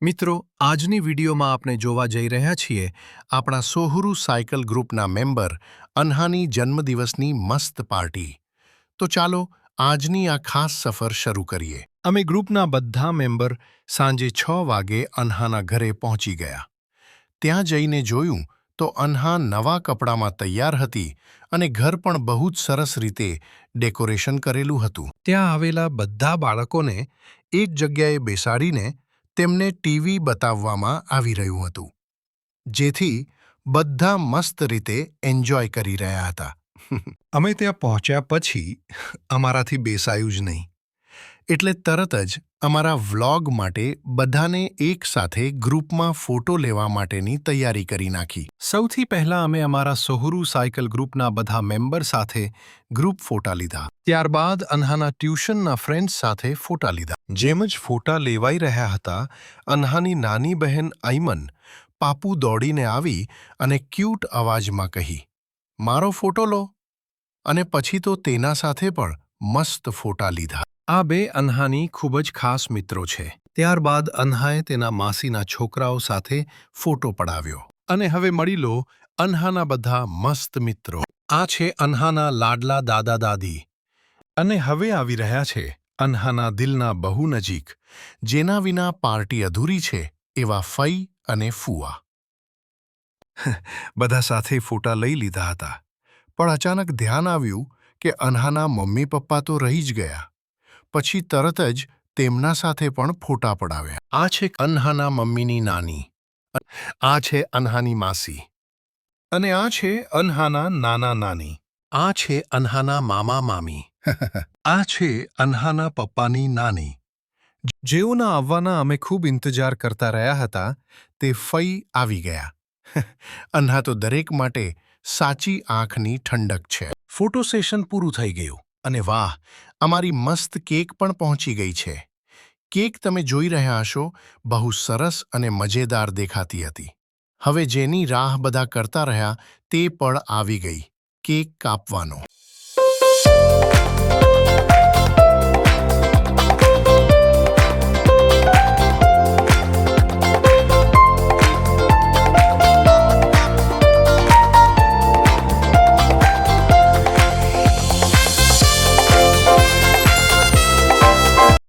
મિત્રો, આજની વિડીયોમાં આપણે જોવા જઈ રહ્યા છીએ આપણા સોહરુ સાયકલ ગ્રુપના મેમ્બર અન્હાની જન્મદિવસની મસ્ત પાર્ટી. તો ચાલો આજની આ ખાસ સફર શરૂ કરીએ. અમે ગ્રુપના બધા મેમ્બર સાંજે 6 વાગે અન્હાના ઘરે પહોંચી ગયા. ત્યાં જઈને જોયું તો અન્હા નવા કપડામાં તૈયાર હતી અને ઘર પણ બહુ જ સરસ રીતે ડેકોરેશન કરેલું હતું. ત્યાં આવેલા બધા બાળકોને એક જગ્યાએ બેસાડીને તેમને ટીવી બતાવવામાં આવી રહ્યું હતું, જેથી બધા મસ્ત રીતે એન્જોય કરી રહ્યા હતા. અમે ત્યાં પહોંચ્યા પછી અમારાથી બેસાયું જ નહીં, એટલે તરત જ અમારા વ્લોગ માટે બધાને એક સાથે ગ્રુપમાં ફોટો લેવા માટેની તૈયારી કરી નાખી. સૌથી પહેલા અમે અમારા સોહરુ સાયકલ ગ્રુપના બધા મેમ્બર સાથે ગ્રુપ ફોટા લીધા. ત્યારબાદ અન્હાના ટ્યુશનના ફ્રેન્ડ્સ સાથે ફોટા લીધા. જેમ જ ફોટા લેવાઈ રહ્યા હતા, અન્હાની નાની બહેન આઈમન પાપુ દોડીને આવી અને ક્યૂટ અવાજમાં કહી, "મારો ફોટો લો." અને પછી તો તેના સાથે પણ મસ્ત ફોટા લીધા. આ બે અન્હાની ખૂબ જ ખાસ મિત્રો છે. ત્યારબાદ અન્હાએ તેના માસીના છોકરાઓ સાથે ફોટો પડાવ્યો. અને હવે મળી લો અન્હાના બધા મસ્ત મિત્રો. આ છે અન્હાના લાડલા દાદા દાદી. અને હવે આવી રહ્યા છે અન્હાના દિલના બહુ નજીક, જેના વિના પાર્ટી અધૂરી છે, એવા ફઈ અને ફુવા. બધા સાથે ફોટા લઈ લીધા હતા, પણ અચાનક ધ્યાન આવ્યું કે અન્હાના મમ્મી પપ્પા તો રહી જ ગયા. પછી તરત જ તેમના સાથે પણ ફોટા પડાવ્યા. આ છે અન્હાના મમ્મીની નાની, આ છે અન્હાની માસી, અને આ છે અન્હાના નાના નાની, આ છે અન્હાના મામા મામી, આ છે અન્હાના પપ્પાની નાની. જેઓના આવવાના અમે ખૂબ ઇંતજાર કરતા રહ્યા હતા, તે ફઈ આવી ગયા. અન્હા તો દરેક માટે સાચી આંખની ઠંડક છે. ફોટો સેશન પૂરું થઈ ગયું અને વાહ, અમારી મસ્ત કેક પણ પહોંચી ગઈ છે. કેક તમે જોઈ રહ્યા હશો, બહુ સરસ અને મજેદાર દેખાતી હતી. હવે જેની રાહ બધા કરતા રહ્યા તે પણ આવી ગઈ, કેક કાપવાનો.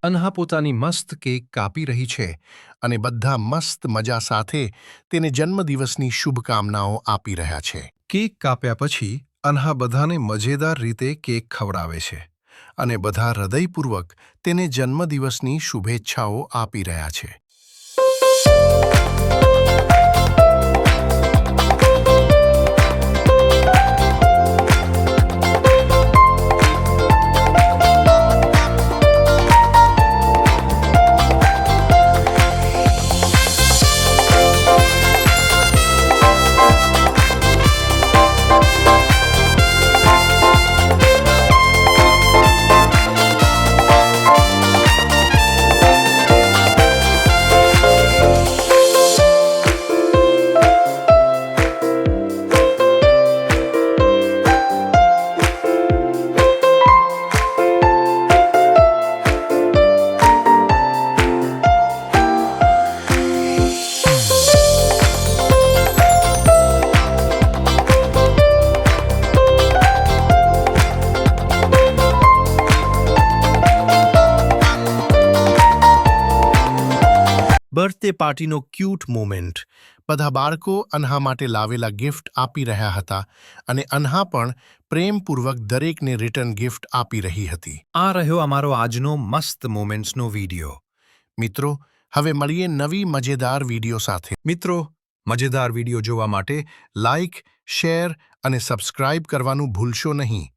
અન્હા પોતાની મસ્ત કેક કાપી રહી છે અને બધા મસ્ત મજા સાથે તેને જન્મદિવસની શુભકામનાઓ આપી રહ્યા છે. કેક કાપ્યા પછી અન્હા બધાને મજેદાર રીતે કેક ખવડાવે છે અને બધા હૃદયપૂર્વક તેને જન્મદિવસની શુભેચ્છાઓ આપી રહ્યા છે. બર્થડે પાર્ટીનો ક્યૂટ મોમેન્ટ. બધા બાળકો અન્હા માટે લાવેલા ગિફ્ટ આપી રહ્યા હતા અને અન્હા પણ પ્રેમપૂર્વક દરેકને રિટર્ન ગિફ્ટ આપી રહી હતી. આ રહ્યો અમારો આજનો મસ્ત મોમેન્ટ્સનો વિડીયો. મિત્રો, હવે મળીએ નવી મજેદાર વિડીયો સાથે. મિત્રો, મજેદાર વિડીયો જોવા માટે લાઇક, શેર અને સબસ્ક્રાઇબ કરવાનું ભૂલશો નહીં.